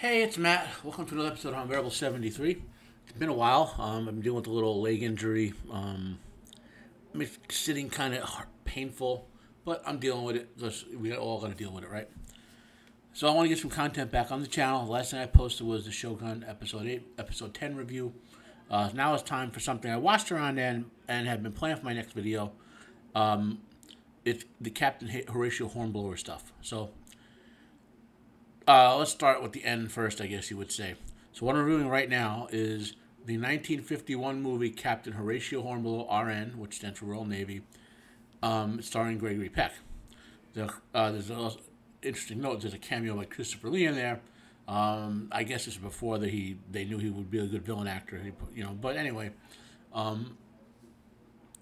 Hey, it's Matt. Welcome to another episode of Unbearable 73. It's been a while. I've been dealing with a little leg injury. Sitting kind of painful, but I'm dealing with it because we all got to deal with it, right? So I want to get some content back on the channel. The last thing I posted was the Shogun Episode 8, Episode 10 review. Now it's time for something I watched around and have been planning for my next video. It's the Captain Horatio Hornblower stuff. So let's start with the end first, I guess you would say. So what I'm reviewing right now is the 1951 movie Captain Horatio Hornblower R.N., which stands for Royal Navy, starring Gregory Peck. There's an interesting note. There's a cameo by Christopher Lee in there. I guess this is before they knew he would be a good villain actor. But anyway,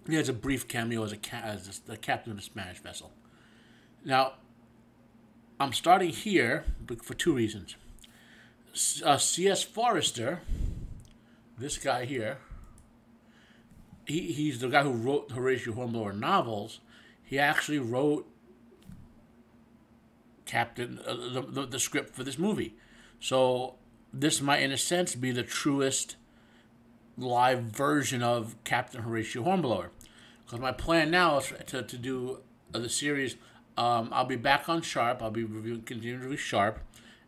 he has a brief cameo as the captain of a Spanish vessel. Now, I'm starting here for two reasons. C.S. Forrester, this guy here, he's the guy who wrote Horatio Hornblower novels. He actually wrote the script for this movie. So this might, in a sense, be the truest live version of Captain Horatio Hornblower. Because my plan now is to do the series. I'll be back on Sharp. I'll be continuing to review Sharp,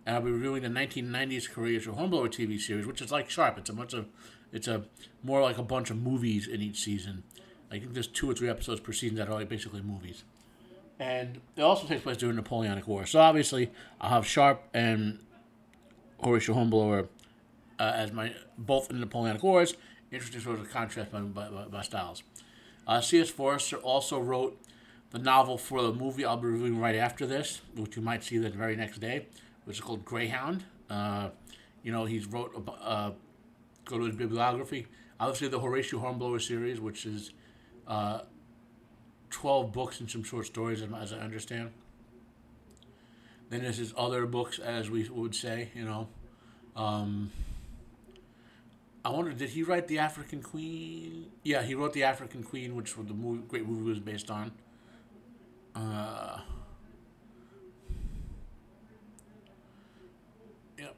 and I'll be reviewing the 1990s Horatio Hornblower TV series, which is like Sharp. It's more like a bunch of movies in each season. I think there's 2 or 3 episodes per season that are like basically movies, and it also takes place during the Napoleonic War. So obviously, I'll have Sharp and Horatio Hornblower as my both in the Napoleonic Wars. Interesting sort of contrast by styles. C.S. Forrester also wrote the novel for the movie I'll be reviewing right after this, which you might see the very next day, which is called Greyhound. He's wrote, go to his bibliography, obviously the Horatio Hornblower series, which is 12 books and some short stories, as I understand. Then there's his other books, as we would say, I wonder, did he write The African Queen? Yeah, he wrote The African Queen, which the great movie was based on.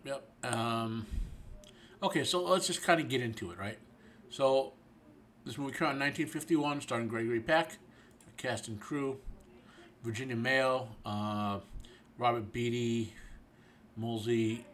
Yep. Okay, so let's just kind of get into it, right? So, this movie came out in 1951, starring Gregory Peck, cast and crew, Virginia Mayo, Robert Beatty, Moultrie,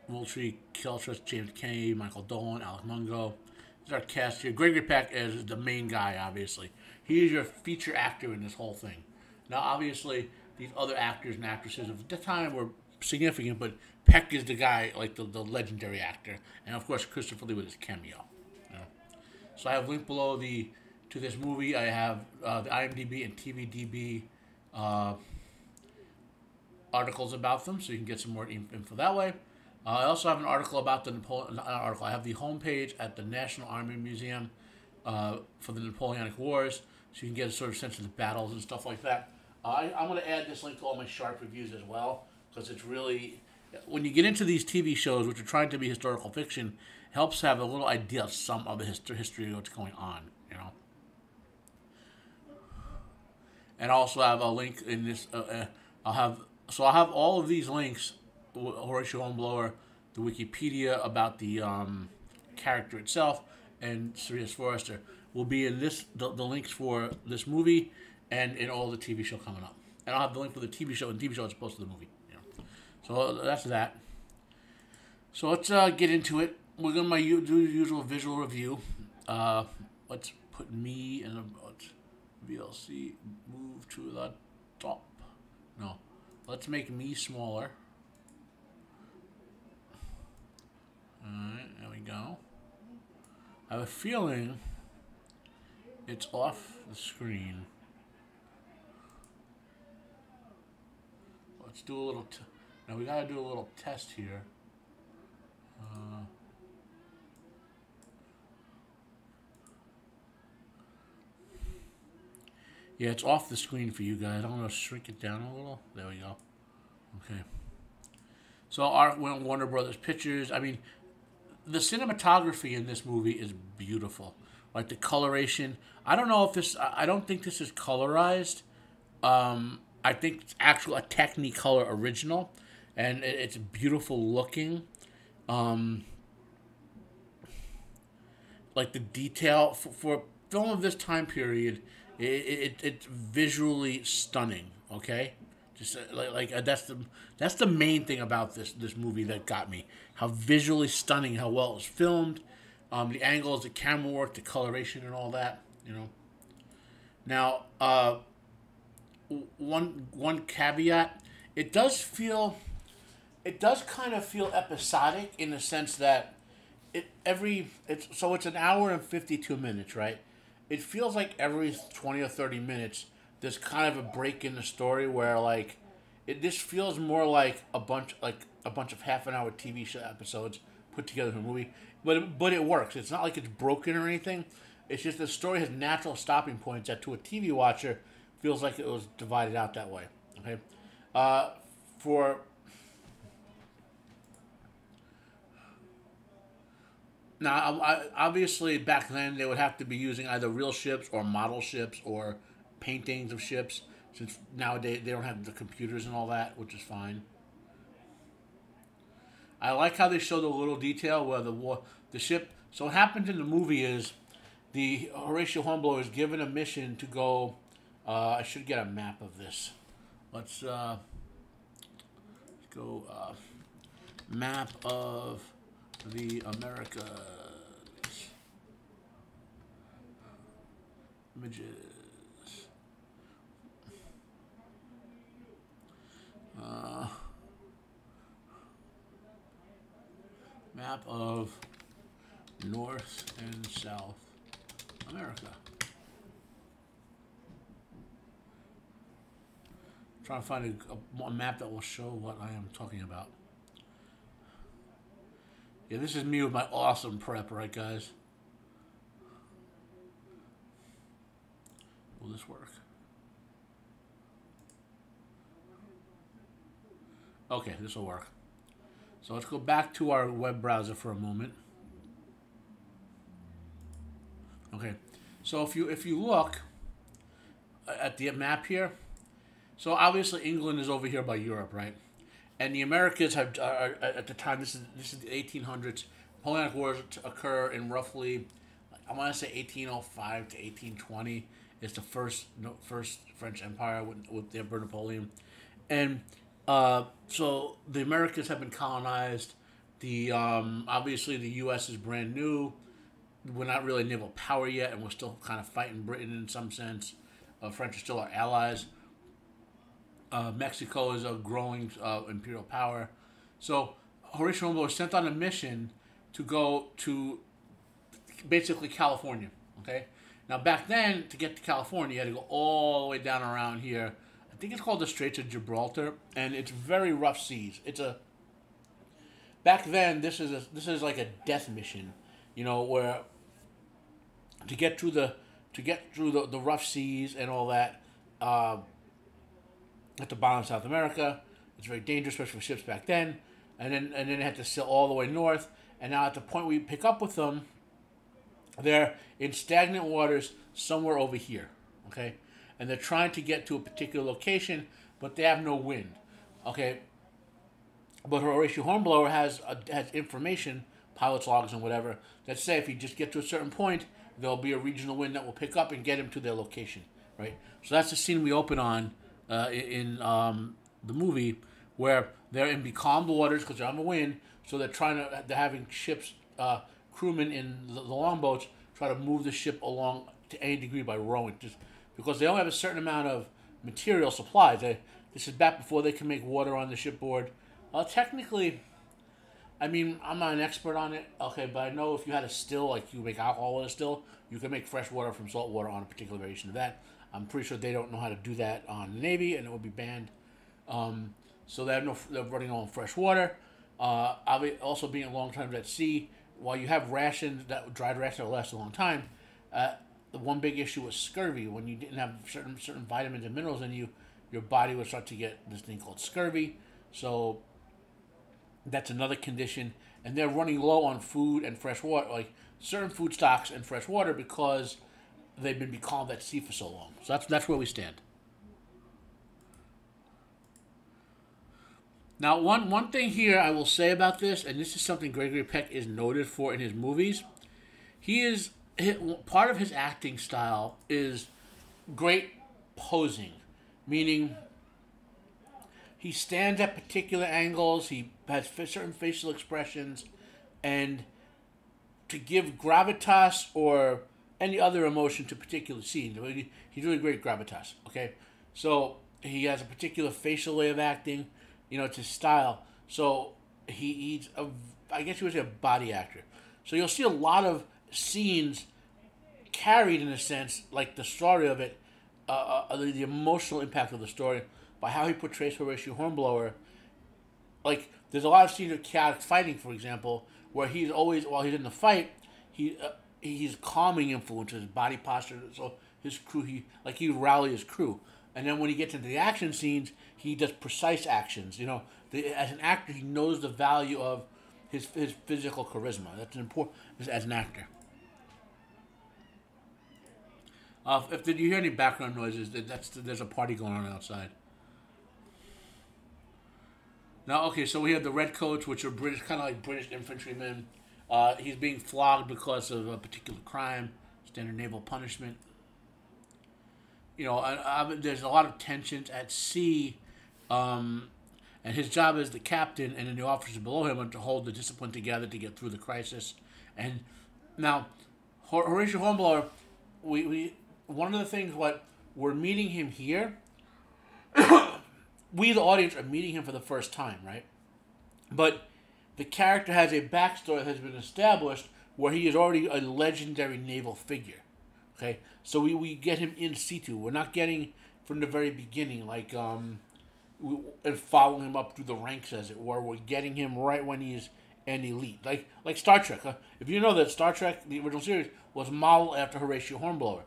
Keltress, James Kennedy, Michael Dolan, Alec Mungo. This is our cast here. Gregory Peck is the main guy, obviously. He is your feature actor in this whole thing. Now, obviously, these other actors and actresses of the time were significant, but Peck is the guy, like the legendary actor. And, of course, Christopher Lee with his cameo. So I have linked below to this movie. I have the IMDB and TVDB articles about them, so you can get some more info that way. I also have an article about I have the homepage at the National Army Museum for the Napoleonic Wars, so you can get a sort of sense of the battles and stuff like that. I'm going to add this link to all my Sharp reviews as well, because it's really, when you get into these TV shows, which are trying to be historical fiction, it helps have a little idea of some of the history of what's going on, And I also have a link in this, I'll have all of these links, Horatio Hornblower, the Wikipedia about the character itself, and C.S. Forrester will be in the links for this movie and in all the TV show coming up. And I'll have the link for the TV show and TV show as opposed to the movie. So that's that. So let's get into it. We're going to do the usual visual review. Let's put me in VLC, move to the top. No. Let's make me smaller. Alright, there we go. I have a feeling it's off the screen. Let's do a little... Now we gotta do a little test here. Yeah, it's off the screen for you guys. I'm gonna shrink it down a little. There we go. Okay. So Warner Brothers Pictures. I mean, the cinematography in this movie is beautiful. Like the coloration. I don't know if this. I don't think this is colorized. I think it's actual a Technicolor original, and it's beautiful looking. Um, like the detail for a film of this time period, it's visually stunning. Okay, just that's the main thing about this movie that got me. How visually stunning, how well it was filmed, the angles, the camera work, the coloration, and all that. You know. Now, one caveat, it does feel, it does kind of feel episodic in the sense that it's an hour and 52 minutes, right? It feels like every 20 or 30 minutes there's kind of a break in the story where like this feels more like a bunch of half an hour TV show episodes put together in a movie, but it works. It's not like it's broken or anything. It's just the story has natural stopping points that to a TV watcher feels like it was divided out that way. Okay, for now, obviously back then they would have to be using either real ships or model ships or paintings of ships, since nowadays they don't have the computers and all that, which is fine. I like how they show the little detail where the ship. So what happens in the movie is the Horatio Hornblower is given a mission to go. I should get a map of this. Let's go map of the Americas. Images. Map of North and South America. Trying to find a map that will show what I am talking about. Yeah, this is me with my awesome prep, right, guys? Will this work? Okay, this will work. So let's go back to our web browser for a moment. Okay, so if you look at the map here, so obviously England is over here by Europe, right? And the Americas are at the time. This is the 1800s. Napoleonic Wars occur in roughly, I want to say 1805 to 1820. It's the first French Empire with the Emperor Napoleon, and so the Americas have been colonized. The obviously the U.S. is brand new. We're not really naval power yet, and we're still kind of fighting Britain in some sense. French are still our allies. Mexico is a growing imperial power. So Horatio Hornblower was sent on a mission to go to basically California. Okay. Now back then, to get to California, you had to go all the way down around here. I think it's called the Straits of Gibraltar, and it's very rough seas. Back then this is like a death mission, where to get through the rough seas and all that. At the bottom of South America, it's very dangerous, especially for ships back then. And then they had to sail all the way north. And now at the point we pick up with them, they're in stagnant waters somewhere over here, okay? And they're trying to get to a particular location, but they have no wind, okay? But Horatio Hornblower has information, pilot's logs and whatever, that say if you just get to a certain point, there'll be a regional wind that will pick up and get him to their location, right? So that's the scene we open on in the movie, where they're in becalmed waters because they're on the wind, so they're having ships, crewmen in the longboats try to move the ship along to any degree by rowing, just because they only have a certain amount of material supplies. This is back before they can make water on the shipboard. Technically, I mean, I'm not an expert on it, okay, but I know if you had a still, like you make alcohol with a still, you can make fresh water from salt water on a particular variation of that. I'm pretty sure they don't know how to do that on the Navy, and it would be banned. So they're running on fresh water. Also being a long time at sea, while you have rations, dried rations that last a long time, the one big issue was scurvy. When you didn't have certain vitamins and minerals in you, your body would start to get this thing called scurvy. So that's another condition. And they're running low on food and fresh water, like certain food stocks and fresh water, because they've been becalmed at sea for so long. So that's where we stand. Now, one thing here I will say about this, and this is something Gregory Peck is noted for in his movies, part of his acting style is great posing, meaning he stands at particular angles, he has certain facial expressions, and to give gravitas or any other emotion to particular scenes. He's really great at gravitas, okay? So he has a particular facial way of acting, it's his style. So he's I guess you would say a body actor. So you'll see a lot of scenes carried in a sense, like the story of it, the emotional impact of the story by how he portrays Horatio Hornblower. Like, there's a lot of scenes of chaotic fighting, for example, where he's always, while he's in the fight, he's calming influences, body posture. So his crew, he rally his crew. And then when he gets into the action scenes, he does precise actions. As an actor, he knows the value of his physical charisma. That's important as an actor. Did you hear any background noises? There's a party going on outside. Now, okay, so we have the redcoats, which are British, kind of like British infantrymen. He's being flogged because of a particular crime, standard naval punishment. There's a lot of tensions at sea, and his job as the captain, and then the officers below him are to hold the discipline together to get through the crisis. And now, Horatio Hornblower, we one of the things what we're meeting him here. We, the audience, are meeting him for the first time, right? But the character has a backstory that has been established where he is already a legendary naval figure. Okay, so we get him in situ. We're not getting from the very beginning, like and following him up through the ranks, as it were. We're getting him right when he's an elite, like Star Trek. If you know that Star Trek, the original series, was modeled after Horatio Hornblower.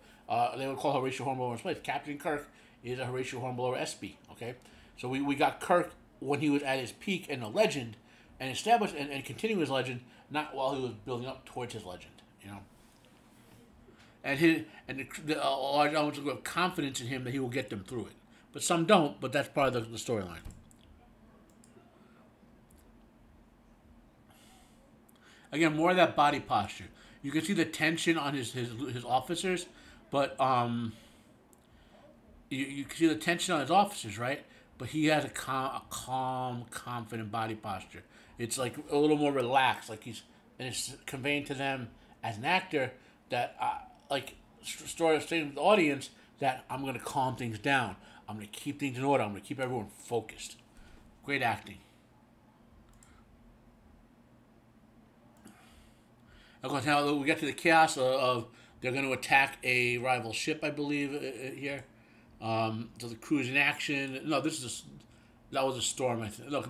They would call Horatio Hornblower in his place. Captain Kirk is a Horatio Hornblower SB. Okay, so we got Kirk when he was at his peak and a legend, and established and continuing his legend, not while he was building up towards his legend. And the large elements of confidence in him that he will get them through it. But some don't, but that's part of the storyline. Again, more of that body posture. You can see the tension on his officers, but you can see the tension on his officers, right? But he has a calm, confident body posture. It's like a little more relaxed, and it's conveying to them as an actor that, story of stating to the audience that I'm going to calm things down. I'm going to keep things in order. I'm going to keep everyone focused. Great acting. Of course, now we get to the chaos of they're going to attack a rival ship, I believe, here. So the crew's in action. No, that was a storm, I think. No,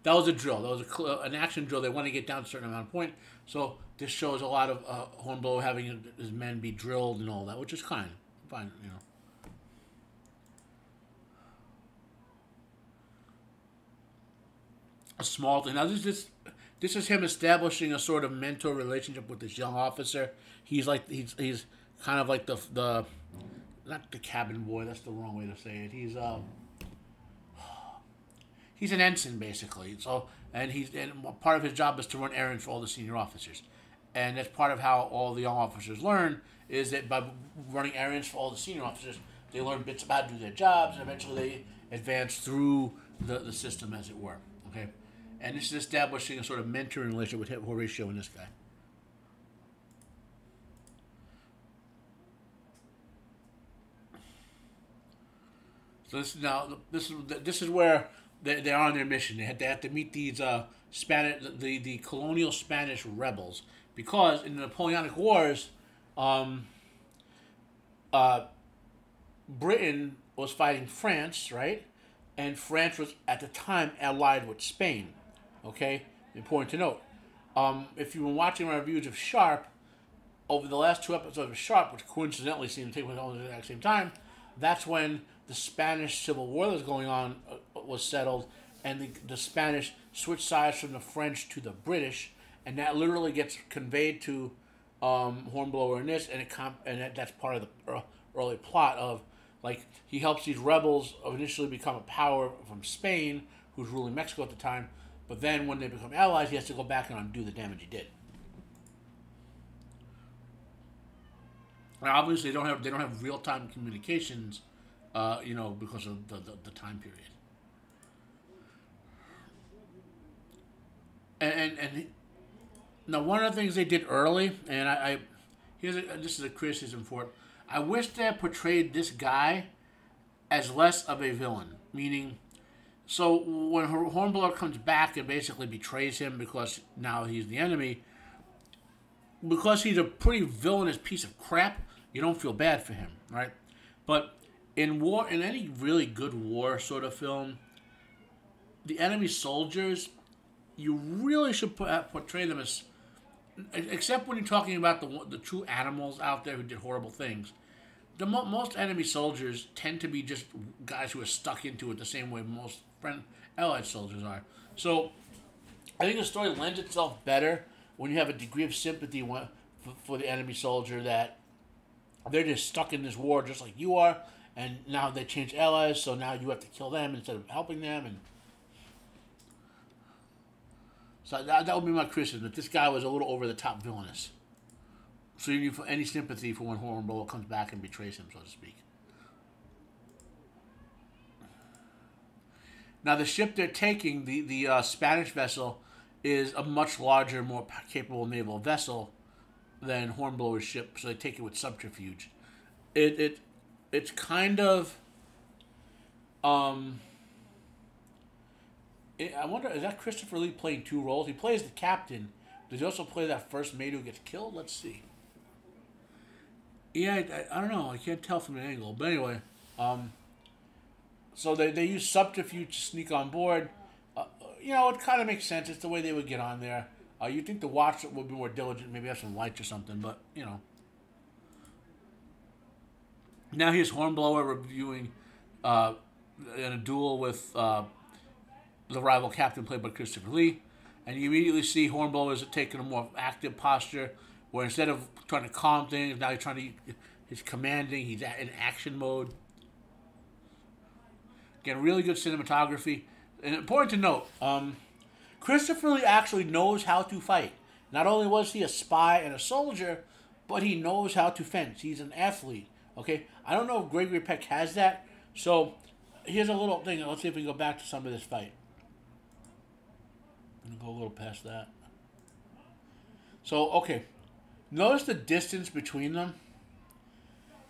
that was a drill. That was an action drill. They want to get down to a certain amount of point. So this shows a lot of Hornblower having his men be drilled and all that, which is fine. A small thing. Now this is him establishing a sort of mentor relationship with this young officer. He's kind of like the not the cabin boy. That's the wrong way to say it. He's an ensign basically. So and part of his job is to run errands for all the senior officers, and that's part of how all the young officers learn is that by running errands for all the senior officers, they learn bits about how to do their jobs, and eventually they advance through the system, as it were. Okay, and this is establishing a sort of mentoring relationship with Horatio and this guy. So this is where they are on their mission. They have to meet these the colonial Spanish rebels, because in the Napoleonic Wars, Britain was fighting France, right? And France was at the time allied with Spain. Okay, important to note. If you've been watching my reviews of Sharp over the last 2 episodes of Sharp, which coincidentally seem to take place all at the exact same time, that's when the Spanish Civil War that was going on was settled, and the Spanish switched sides from the French to the British, and that literally gets conveyed to Hornblower in this, and that's part of the early plot of, like, he helps these rebels initially become a power from Spain, who's ruling Mexico at the time. But then when they become allies, he has to go back and undo the damage he did. And obviously, they don't have real time communications, because of the time period. And now one of the things they did early, and this is a criticism for it. I wish they had portrayed this guy as less of a villain, meaning, so when Hornblower comes back and basically betrays him because now he's the enemy, because he's a pretty villainous piece of crap, you don't feel bad for him, right? But in war, in any really good war sort of film, the enemy soldiers, you really should portray them as, except when you're talking about the true animals out there who did horrible things. Most enemy soldiers tend to be just guys who are stuck into it the same way most allied soldiers are. So I think the story lends itself better when you have a degree of sympathy for the enemy soldier, that they're just stuck in this war just like you are, and now they change allies, so now you have to kill them instead of helping them. And so that would be my criticism, that this guy was a little over-the-top villainous. So you need any sympathy for when Hornblower comes back and betrays him, so to speak. Now, the ship they're taking, the Spanish vessel, is a much larger, more capable naval vessel than Hornblower's ship, so they take it with subterfuge. It's kind of... I wonder, is that Christopher Lee playing two roles? He plays the captain. Does he also play that first mate who gets killed? Let's see. Yeah, I don't know. I can't tell from the angle. But anyway, so they use subterfuge to sneak on board. It kind of makes sense. It's the way they would get on there. You'd think the watch would be more diligent, maybe have some lights or something, but, Now here's Hornblower reviewing in a duel with the rival captain played by Christopher Lee. And you immediately see Hornblower is taking a more active posture, where instead of trying to calm things, now he's commanding, he's in action mode. Again, really good cinematography. And important to note, Christopher Lee actually knows how to fight. Not only was he a spy and a soldier, but he knows how to fence. He's an athlete, okay? I don't know if Gregory Peck has that. So here's a little thing. Let's see if we can go back to some of this fight. I'm going to go a little past that. So, okay. Notice the distance between them.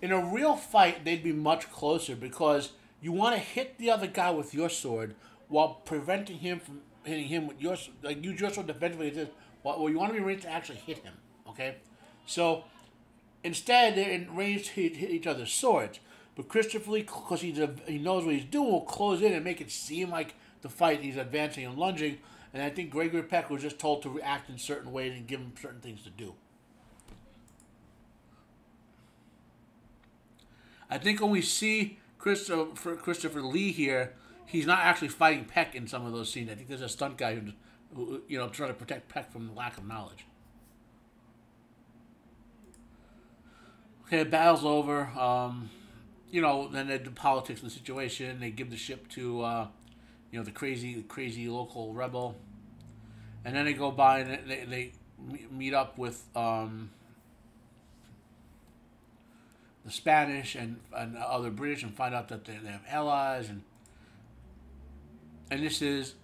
In a real fight, they'd be much closer because you want to hit the other guy with your sword while preventing him from hitting him with your sword. Like, use your sword defensively. Well, you want to be ready to actually hit him, okay? So, instead, they're in range to hit each other's swords. But Christopher Lee, because he knows what he's doing, will close in and make it seem like the fight, he's advancing and lunging. And I think Gregory Peck was just told to react in certain ways and give him certain things to do. I think when we see Christopher Lee here, he's not actually fighting Peck in some of those scenes. I think there's a stunt guy who trying to protect Peck from the lack of knowledge. Okay, the battle's over. Then they do politics in the situation. They give the ship to, the crazy local rebel. And then they go by and they meet up with the Spanish and other British and find out that they have allies. And this is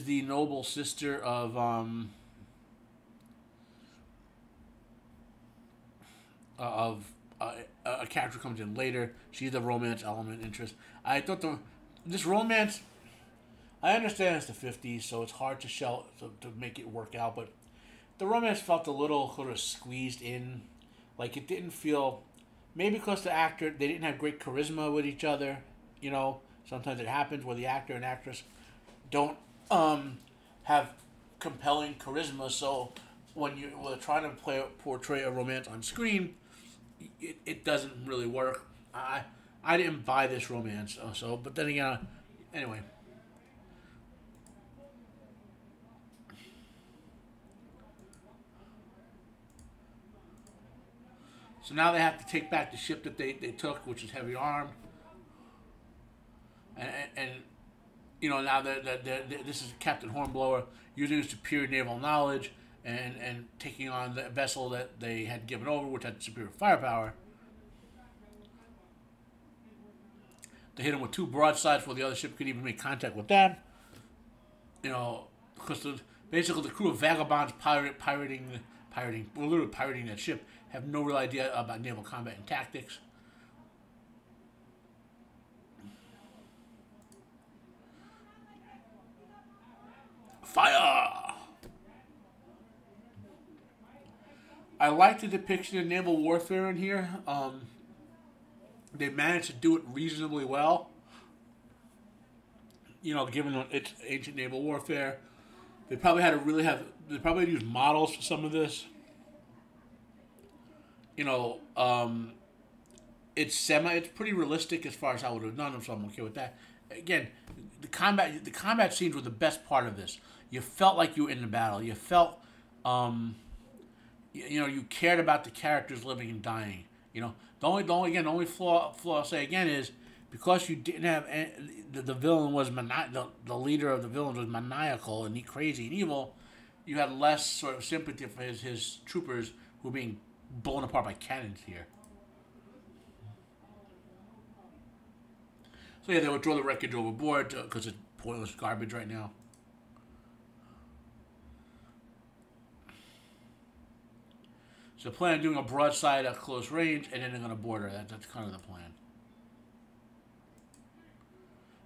the noble sister of a character comes in later. She's the romance element interest. I thought this romance, I understand it's the 50s, so it's hard to make it work out, but the romance felt a little sort of squeezed in. Like, it didn't feel, maybe because they didn't have great charisma with each other. Sometimes it happens where the actor and actress don't have compelling charisma, so when you're trying to portray a romance on screen, it doesn't really work. I didn't buy this romance, but then again, anyway. So now they have to take back the ship that they took, which is heavy armed. And now this is Captain Hornblower using his superior naval knowledge and taking on the vessel that they had given over, which had superior firepower. They hit him with 2 broadsides before the other ship could even make contact with them. Because basically the crew of vagabonds pirating, literally pirating that ship, have no real idea about naval combat and tactics. Fire! I like the depiction of naval warfare in here. They managed to do it reasonably well. Given its ancient naval warfare, they probably had to they probably had to use models for some of this. It's pretty realistic as far as I would have done them, so I'm okay with that. Again, the combat scenes were the best part of this. You felt like you were in the battle. You felt, you cared about the characters living and dying. The only flaw I'll say again is because you didn't have the villain was the leader of the villains was maniacal and crazy and evil. You had less sort of sympathy for his troopers who were being blown apart by cannons here. So yeah, they would throw the wreckage overboard because it's pointless garbage right now. So plan on doing a broadside at close range, and then they're going to board her. That's kind of the plan.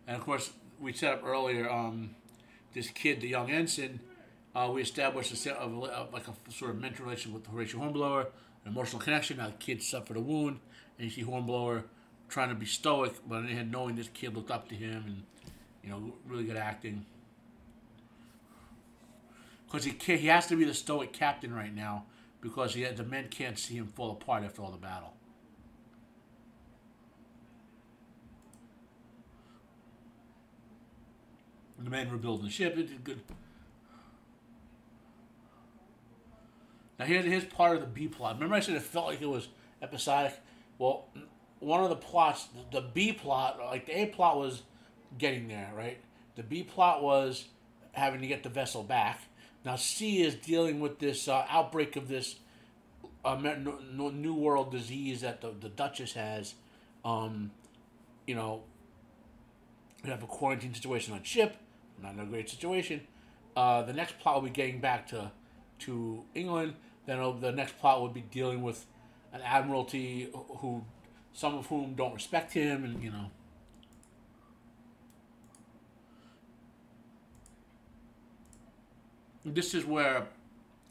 And of course, we set up earlier this kid, the young ensign. We established like a sort of mental relationship with Horatio Hornblower, an emotional connection. Now the kid suffered a wound, and you see Hornblower trying to be stoic, but on the other hand, knowing this kid looked up to him, and really good acting. Because he has to be the stoic captain right now, because the men can't see him fall apart after all the battle. The men rebuilding the ship. It did good. Now here's part of the B plot. Remember I said it felt like it was episodic? Well, one of the plots, the B plot, like the A plot was getting there, right? The B plot was having to get the vessel back. Now C is dealing with this outbreak of this New World disease that the Duchess has. You have a quarantine situation on ship. Not in a great situation. The next plot will be getting back to England. Then the next plot would be dealing with an admiralty who, some of whom don't respect him, and This is where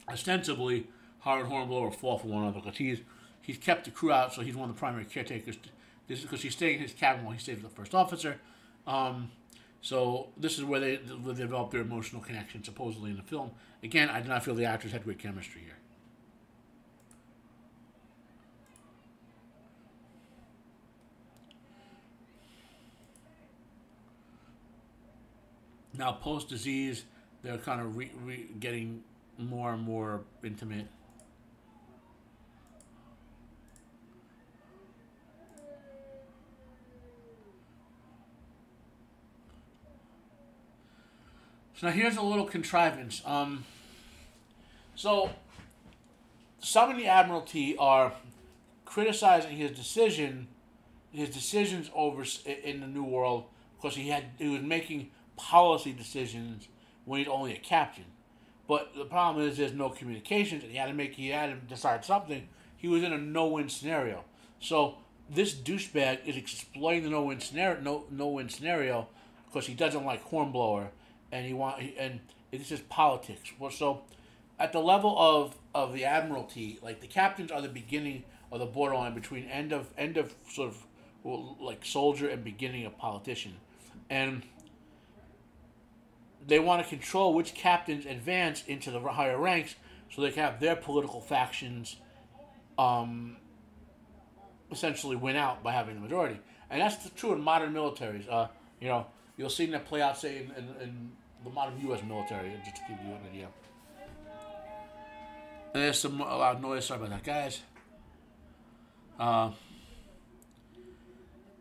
ostensibly Howard Hornblower fall for one another, because he's kept the crew out, so he's one of the primary caretakers. This is because he's staying in his cabin while he stays with the first officer. So this is where they develop their emotional connection, supposedly, in the film. Again, I do not feel the actors had great chemistry here. Now, post-disease, they're kind of getting more and more intimate. So now here's a little contrivance. So some in the Admiralty are criticizing his decisions over in the New World, because he was making policy decisions when he's only a captain. But the problem is there's no communications, and he had to decide something. He was in a no-win scenario. So this douchebag is exploiting the no-win scenario because he doesn't like Hornblower, and it's just politics. Well, so at the level of the Admiralty, like the captains are the beginning of the borderline between end of sort of like soldier and beginning of politician, and they want to control which captains advance into the higher ranks so they can have their political factions essentially win out by having the majority. And that's true in modern militaries. You'll see that play out, say, in the modern U.S. military, just to give you an idea. And there's a lot of noise. Sorry about that, guys.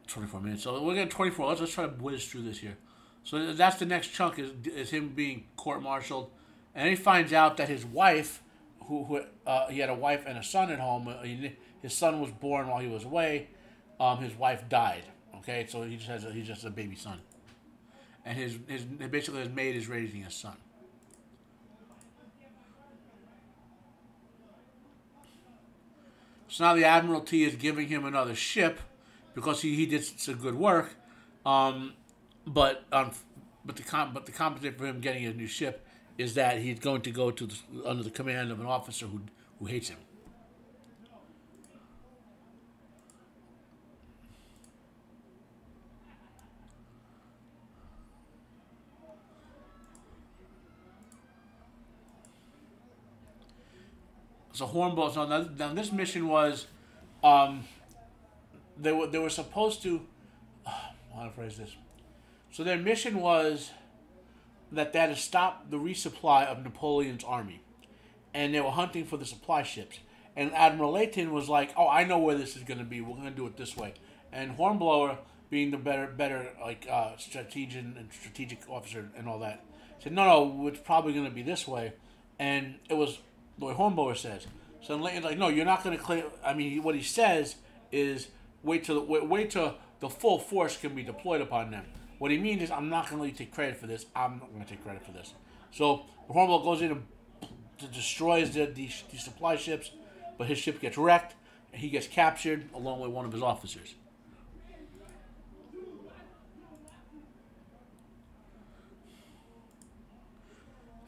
24 minutes. So we're getting 24. Let's try to whiz through this here. So that's the next chunk is him being court-martialed, and he finds out that his wife, he had a wife and a son at home. His son was born while he was away. His wife died. Okay, so he's just a baby son, and basically his maid is raising his son. So now the Admiralty is giving him another ship because he did some good work. But the compensation for him getting a new ship is that he's going to go under the command of an officer who hates him. So Hornblower. So now this mission was, they were supposed to. How to phrase this? So their mission was that they had to stop the resupply of Napoleon's army, and they were hunting for the supply ships. And Admiral Layton was like, "Oh, I know where this is going to be. We're going to do it this way." And Hornblower, being the better strategic officer and all that, said, "No, it's probably going to be this way." And it was the way Hornblower says. So Layton's like, "No, you're not going to claim." I mean, what he says is, wait till the full force can be deployed upon them. What he means is, I'm not going to let you take credit for this. I'm not going to take credit for this. So Hornblower goes in and destroys these supply ships, but his ship gets wrecked, and he gets captured along with one of his officers.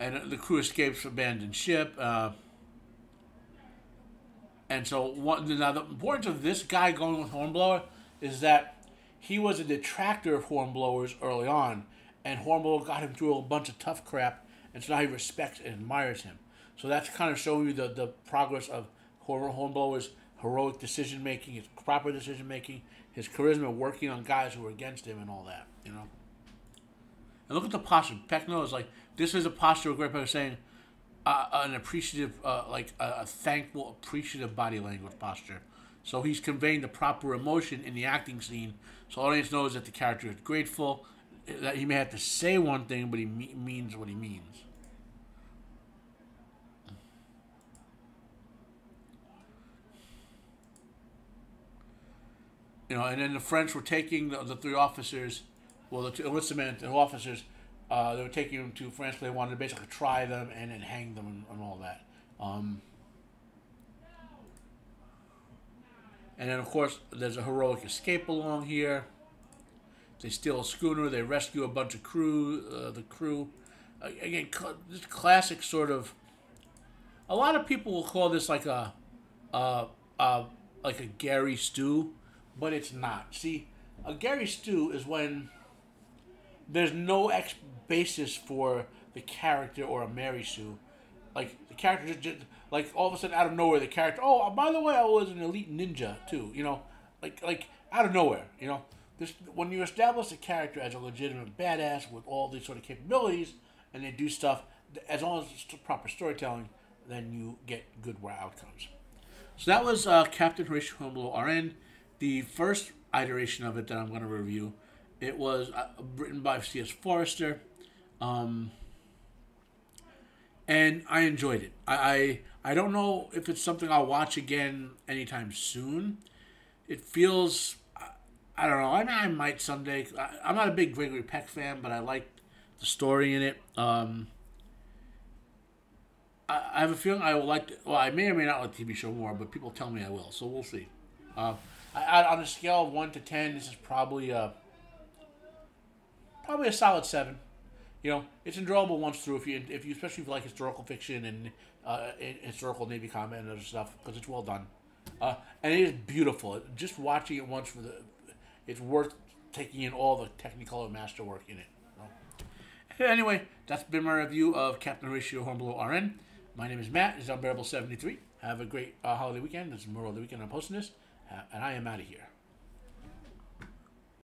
And the crew escapes abandoned ship. And so now the importance of this guy going with Hornblower is that he was a detractor of Hornblower's early on, and Hornblower got him through a bunch of tough crap, and so now he respects and admires him. So that's kind of showing you the progress of Hornblower's heroic decision-making, his proper decision-making, his charisma working on guys who were against him and all that, you know. And look at the posture. Peck knows, like, this is a posture of great people saying an appreciative, a thankful, appreciative body language posture. So he's conveying the proper emotion in the acting scene, so audience knows that the character is grateful, that he may have to say one thing, but he means what he means. You know, and then the French were taking the three officers, well, the two enlisted men and officers, they were taking them to France. They wanted to basically try them and then hang them and all that. And then, of course, there's a heroic escape along here. They steal a schooner. They rescue a bunch of the crew. Again, this classic sort of. A lot of people will call this like a Gary stew, but it's not. See, a Gary stew is when there's no basis for the character or a Mary Sue. Like, the character just like, all of a sudden, out of nowhere, the character, oh, by the way, I was an elite ninja, too, you know? Like out of nowhere, you know? When you establish a character as a legitimate badass with all these sort of capabilities, and they do stuff, as long as it's proper storytelling, then you get good outcomes. So that was Captain Horatio Hornblower R.N., the first iteration of it that I'm going to review. It was written by C.S. Forrester, and I enjoyed it. I don't know if it's something I'll watch again anytime soon. It feels, I don't know, I might someday. I'm not a big Gregory Peck fan, but I like the story in it. I have a feeling I will like, well, I may or may not like the TV show more, but people tell me I will, so we'll see. On a scale of 1 to 10, this is probably a solid 7. You know, it's enjoyable once through if you especially if you like historical fiction and historical Navy combat and other stuff, because it's well done, and it is beautiful. Just watching it once it's worth taking in all the Technicolor masterwork in it. Anyway, that's been my review of Captain Horatio Hornblower R.N. My name is Matt. It's Unbearable 73. Have a great holiday weekend. It's Memorial Day weekend. I'm posting this, and I am out of here.